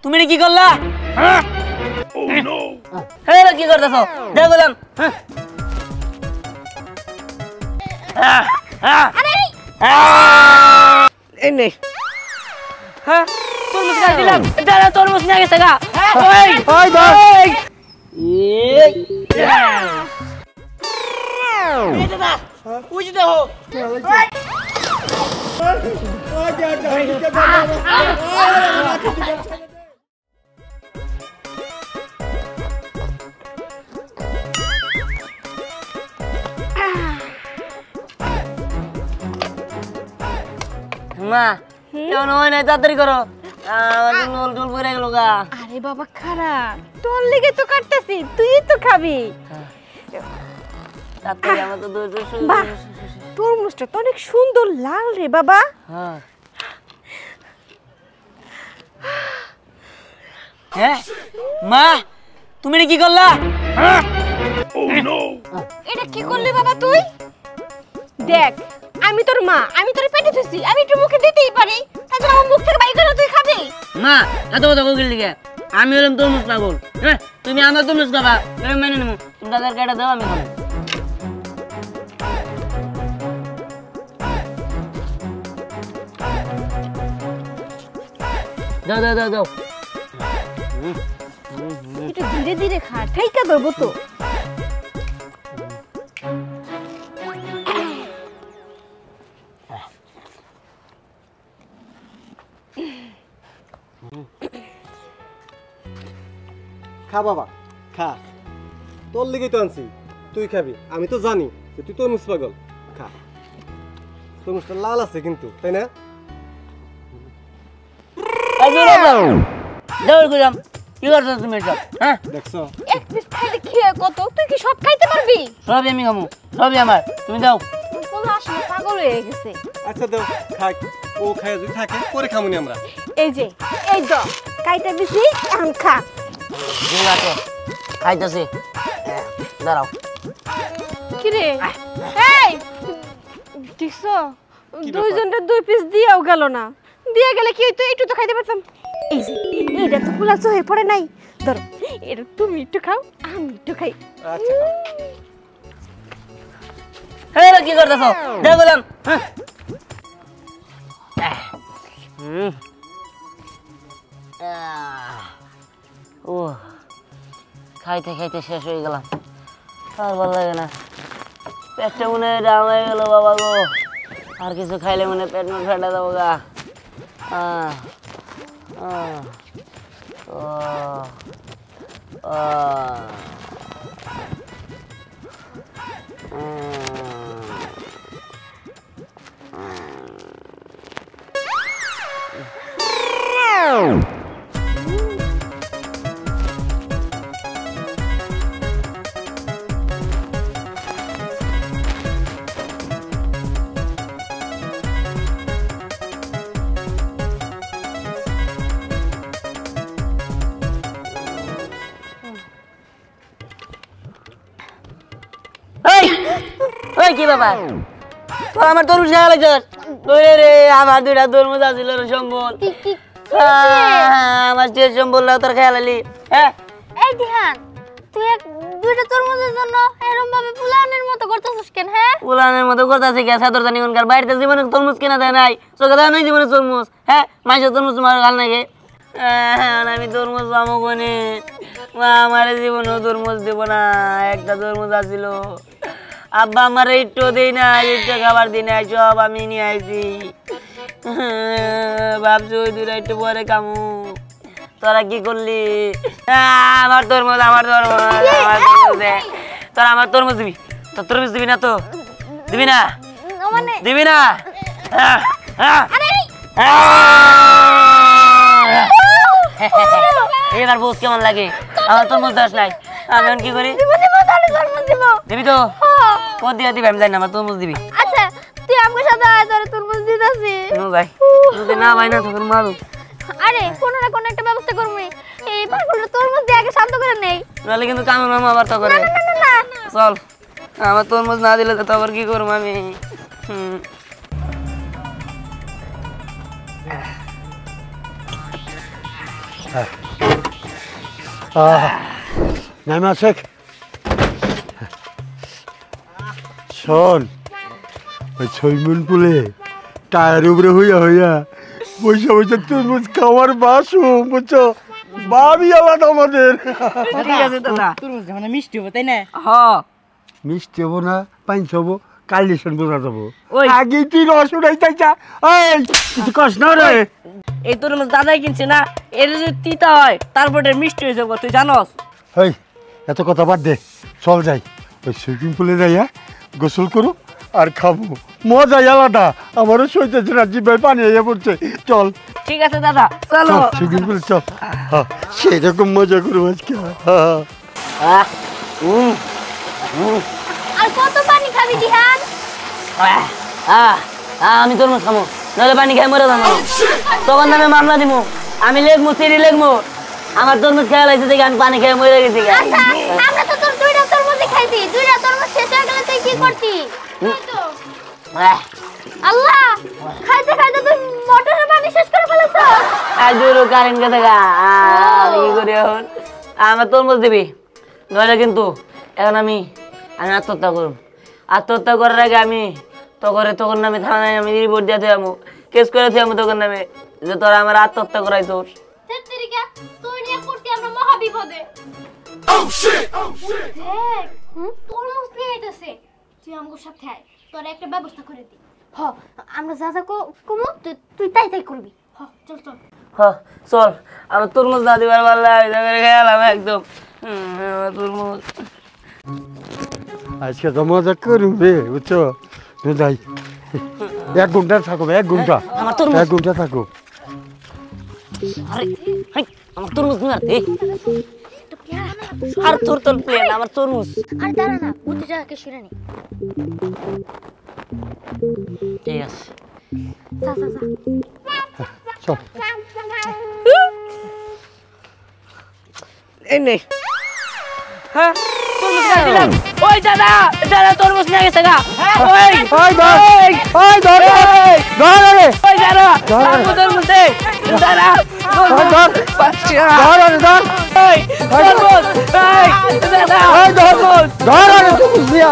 তুমি কি করলা? হ্যাঁ কি করতেছ? দেখ বললাম এই নে। হ্যাঁ তরমুজ খাই দিলাম। দাদা তরমুজ নিয়ে গেছে গা। ওই ধর। এই দাদা ওই যে দেখো। মা কেমন হয় না তাড়াতাড়ি করো আমাদের নল টল পড়ে গেল গা। আরে বাবা খারাপ তোর লেগে তো কাটতেছি তুই তো খাবি। তাড়াতাড়ি আমার তো বাহ তরমুজটা তো অনেক সুন্দর লাল রে বাবা। হ্যাঁ হ্যাঁ মা তুমি কি করলা? এটা কি করলি বাবা তুই? দেখ আমি তোর মা আমি তোর পেটে ধুছি আমি একটু মুখে দিতেই পারি তাছাড়া আমার মুখ থেকে বাইর করে তুই খাবি? মা এত কথা বললি লিগে আমি হলাম তরমুজ পাগল। হ্যাঁ তুমি আমার তরমুজ খাবা আমি মেনে নেবো। তুমি দাদার কেটে দাও আমি খাবো। দাও দাও দাও দাও একটু ধীরে ধীরে খা ঠাইকা ধরবো তো। খা বাবা খা তোর লেগেই তো আনছি তুই খাবি আমি তো জানি যে তুই তরমুজ পাগল। খা তরমুজটা লাল আছে কিন্তু তাই না? কি করছো তুমি সব? হ্যাঁ দেখছো এক পিস খাইলে খেয়ে কত তুই কি সব খাইতে পারবি? সবই আমি খাবো সবই আমার তুমি দাও। তোমরা আসলে পাগল হয়ে গেছে। আচ্ছা দাও খাই ও খাই যদি থাকে পরে খামুনি আমরা। এই যে এই তো কাইটা দিছি এখন খা। ঠিক আছে খাইতেছি দাঁড়াও। কি রে এই দেখছো দুইজনটা দুই পিস দিয়েও গেল না দিয়ে গেলে কি হইতো একটু তো খাইতে পারতাম। এই যে এইটা তো ফুলা হয়ে পড়ে নাই ধরো এটা তুমি একটু খাও আমি একটু খাই। আচ্ছা হ্যাঁ কি করতেছ? দেখ বললাম ও খাইতে খাইতে শেষ হয়ে গেলাম আর ভালো লাগে না পেটটা মনে হয় ডাম হয়ে গেল বাবা গো। আর কিছু খাইলে মনে পেট মনে ফেটে যাবো গা। কি বাবা তোর আমার তরমুজ খাওয়া লাগছে রে আমার দুইটা তরমুজ আছিল সম্বল আমার যে সম্বল তোর খেয়াল আলি। হ্যাঁ এই দিহান তুই এক দুইটা তরমুজের জন্য এরকম ভাবে পুলানের মতো করতেছিস কেন? হ্যাঁ পুলানের মতো করতেছি কে সাদর জানি কোনকার বাড়িতে জীবনে তরমুজ কিনা দেয় নাই চোখে দেয় নাই জীবনে তরমুজ। হ্যাঁ মাইসের তরমুজ তোমার গাল নাকি আমি তরমুজ পাবো কোনে? আমার জীবনেও তরমুজ দেব না একটা তরমুজ আছিল আব্বা আমার একটু দেই না একটু খাবার দিই না সব আমি নিয়ে আইছি ভাবছি ওই দুটা একটু পরে কামু। তোরা কি করলি? আমার তরমুজ আমার তরমুজ আমার তরমুজ তোরা আমার তরমুজ দিবি তোর তরমুজ দিবি না তো দিবি না দিবি না? এবার বোঝ কেমন লাগে আমার তরমুজ দাস নাই আমি এখন কি করি? দিবি তো কোন দিয়ে দিবি আমি জানি না আমার তরমুজ দিবি। আচ্ছা তুই আমার সাথে আয় তোর তরমুজ দিতাছি ভাই যদি না ভাই না তখন মারু। আরে কোনো না কোনো একটা ব্যবস্থা করবি এই পাগলটা তরমুজ দিয়ে আগে শান্ত করে নেই নাহলে কিন্তু কামু মামা আবার তো করে। না চল আমার তরমুজ না দিলে তো আবার কি করবো আমি? নাইমা শেখ শোন ওই সুইমিং পুলে টায়ার উপরে হইয়া হইয়া বসে বসে তরমুজ খাওয়ার বাসুম বুঝছো ভাবি আলাদা আমাদের ঠিক আছে দাদা তরমুজ মানে মিষ্টি হবে তাই না? হ্যাঁ মিষ্টি হবো না পাইন হবো কালেকশন বোঝা যাবো ওই। আগে তুই রস উঠাইতে কিছু কষ্ট না রে এই তরমুজ দাদাই কিনছে না, এর যদি তিতা হয় তারপরে মিষ্টি হয়ে যাবো, তুই জানোস? এই এত কথা বাদ দে চল যাই ওই সুইমিং পুলে যাইয়া গোসল করো আর খাবো মজাই আলাদা আমারও সইতেছে না জিভায় পানি হয়ে পড়ছে চল ঠিক আছে দাদা, চলো। সুইমিং পুলে চল সেরকম মজা করবো আজকে আর কত পানি খাবি দিহান? আমি তরমুজ খামো নইলে পানি খাই মরে যাবো তখন আমি মামলা দিব আমি লেখবো সিঁড়ি লেখবো আমার তরমুজ খেয়াল আছে দেখে আমি পানি খেয়ে মরে গেছি আচ্ছা আমরা তো তোর দুইটা তরমুজই খাইছি, দুইটা তরমুজ শেষ হয়ে গেলে তুই কি করতি? আল্লাহ, খাইতে খাইতে তুই মোটরের পানি শেষ করে ফেলেছ। কারেন্ট কে দেখা আমি কি করি এখন আমার তরমুজ দিবি নইলে কিন্তু এখন আমি আত্মহত্যা করব আত্মহত্যা করার আগে আমি তখন নামে থানায় আমি রিপোর্ট দিয়ে আমি কেস করে আমি তখন নামে যে তোরা আমার আত্মহত্যা করাই তোর তেত্রিকা তুই নিয়ে পড়তি আমরা মহা বিপদে। দেখ তরমুজ নিয়ে আইতাছে, তুই আমগো সাথে আয়, তোর একটা ব্যবস্থা করে দি। হ আমরা যা যা কমু তুই তাই তাই করবি। হ চল চল চল আমার তরমুজ না দিবার পারলে খেয়ালাম একদম আমার তরমুজ আজকে তো মজা করুন রে বুঝছো যাই 1 ঘন্টা থাকো 1 ঘন্টা আমার তরমুজ 1 ঘন্টা থাকো আরে হাই আমার তরমুজ নিয়ে আর তোর প্লেন আমার তরমুজ আর দাঁড়া না, বুদ্ধিটাকে শুনে নি। ঠিক আছে যা যা যা। চল এই নে। হ্যাঁ তরমুজ খাই দিলাম। ওই দাদা দাদা তরমুজ নিয়ে গেছে গা। ওই ওই ধর ওই ধর ধর রে ওই দাদা ধর। তরমুজ দে দাদা ধর ধর পাঁচটা। ধর রে ধর ওই তরমুজ এই দাদা ওই ধর তরমুজ। ধর রে তুই বিয়া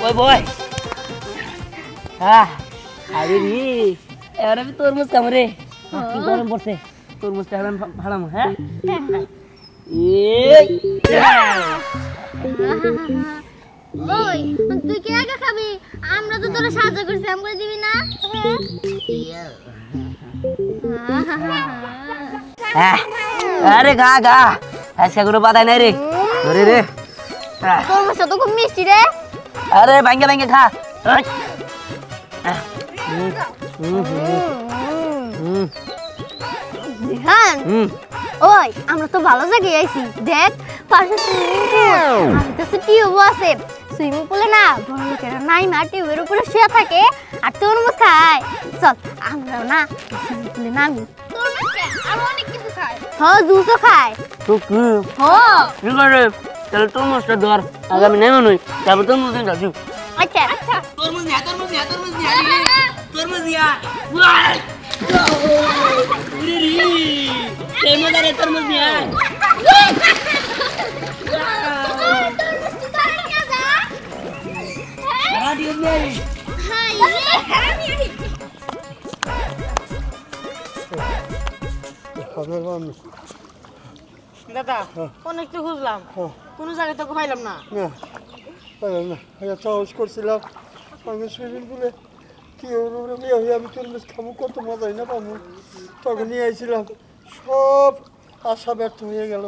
ওই বয় আরে রে এবার আমি তরমুজ খাবো রে কি গরম পড়ছে তরমুজটা এখন ভাড়ামো হ্যাঁ এই ওই তুই কি একা খাবি? আমরা তো তোরা সাহায্য করছি, আমগুলো দিবি না? আরে গা গা আজকে কোনো পাতাই নাই রে ধরে রে তরমুজটা তো খুব মিষ্টি রে। আরে ভাঙ্গে ভাঙ্গে খা দিহান ওই আমরা তো ভালো জায়গায় আইছি, দেখ পাশে সুইমিং পুল, আমি তো টিউবও আছে। সুইমিং পুলে না বড় লোকেরা নাইমা টিউবের উপরে শুয়ে থাকে আর তরমুজ খায়। চল আমরাও না সুইমিং পুলে নামি। তরমুজ খায় আর অনেক কিছু খায়। হ্যাঁ জুসও খায়। তো কি হ্যাঁ ঠিক আছে তাহলে তরমুজটা ধর আগামী নেমে নই তারপর তরমুজ দিন যাচ্ছি আচ্ছা আচ্ছা তরমুজ নিয়া তরমুজ নিয়া দাদা অনেক তো খুঁজলাম, কোনো জায়গায় তোকে পাইলাম না। না পারলাম না সাহস করছিলাম আমি সুইমিং পুলে কি আমি তরমুজ খাবো কত মজাই না পাবো তখন নিয়ে আইছিলাম সব আশা ব্যর্থ হয়ে গেল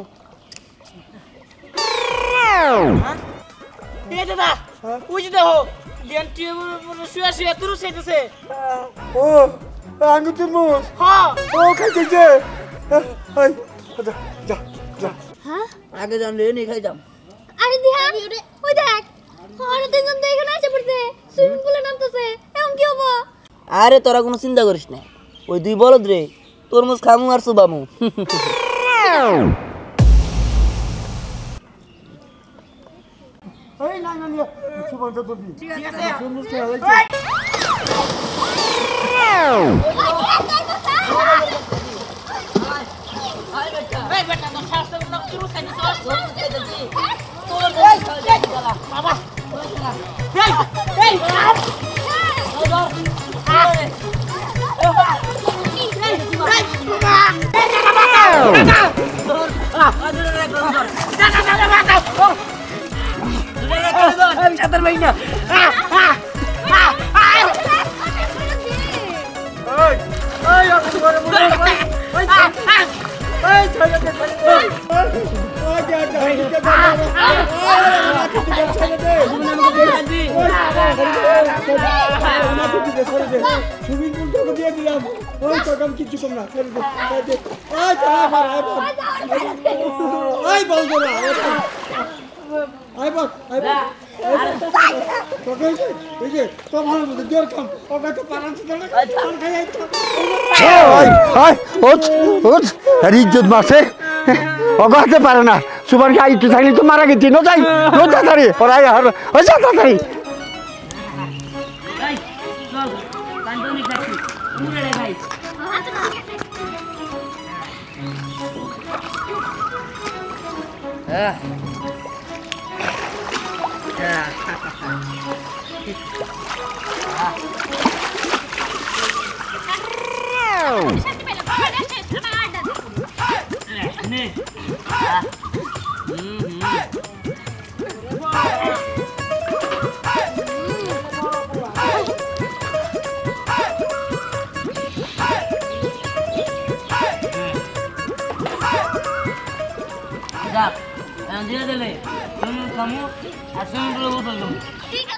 এই দাদা ওই যে দেখো জ্ঞান টিউবের উপরে শুয়ে শুয়ে তরমুজ খাইতেছে। ও আমি তরমুজ হ্যাঁ ও খাইতেছে যা যা যা আগে জানলে নেই খাইতাম আরে দিহান ওই দেখ আর তিনজন তো এখানে এসে পড়ছে, সুইমিং পুলে নামতেছে, এখন কি হবো? আরে তোরা কোনো চিন্তা করিস না ওই দুই বলদ রে তরমুজ খামু আর সুবামু এই না না সুবন্ত তুই ঠিক আছে। তরমুজ খাওয়া কিছু কম না ছেড়ে দে ওই চল ওই বলবো না আই বল তোকে এই যে তো ভালো মতো জোর কাম ওকে তো পারানছ না কাম খাই আইতো ওই ওই আর ইজ্জত মারছে অগাতে পারে না সুবার কি আইতে থাকলে তো মারা গেছি নো যাই তাড়াতাড়ি ওরাই আর ওই যা তাড়াতাড়ি এই চল কান্দনি খাচ্ছি উড়ে রে ভাই যাক, দিয়ে দিলে তুমি কামু আর তুমি বলবো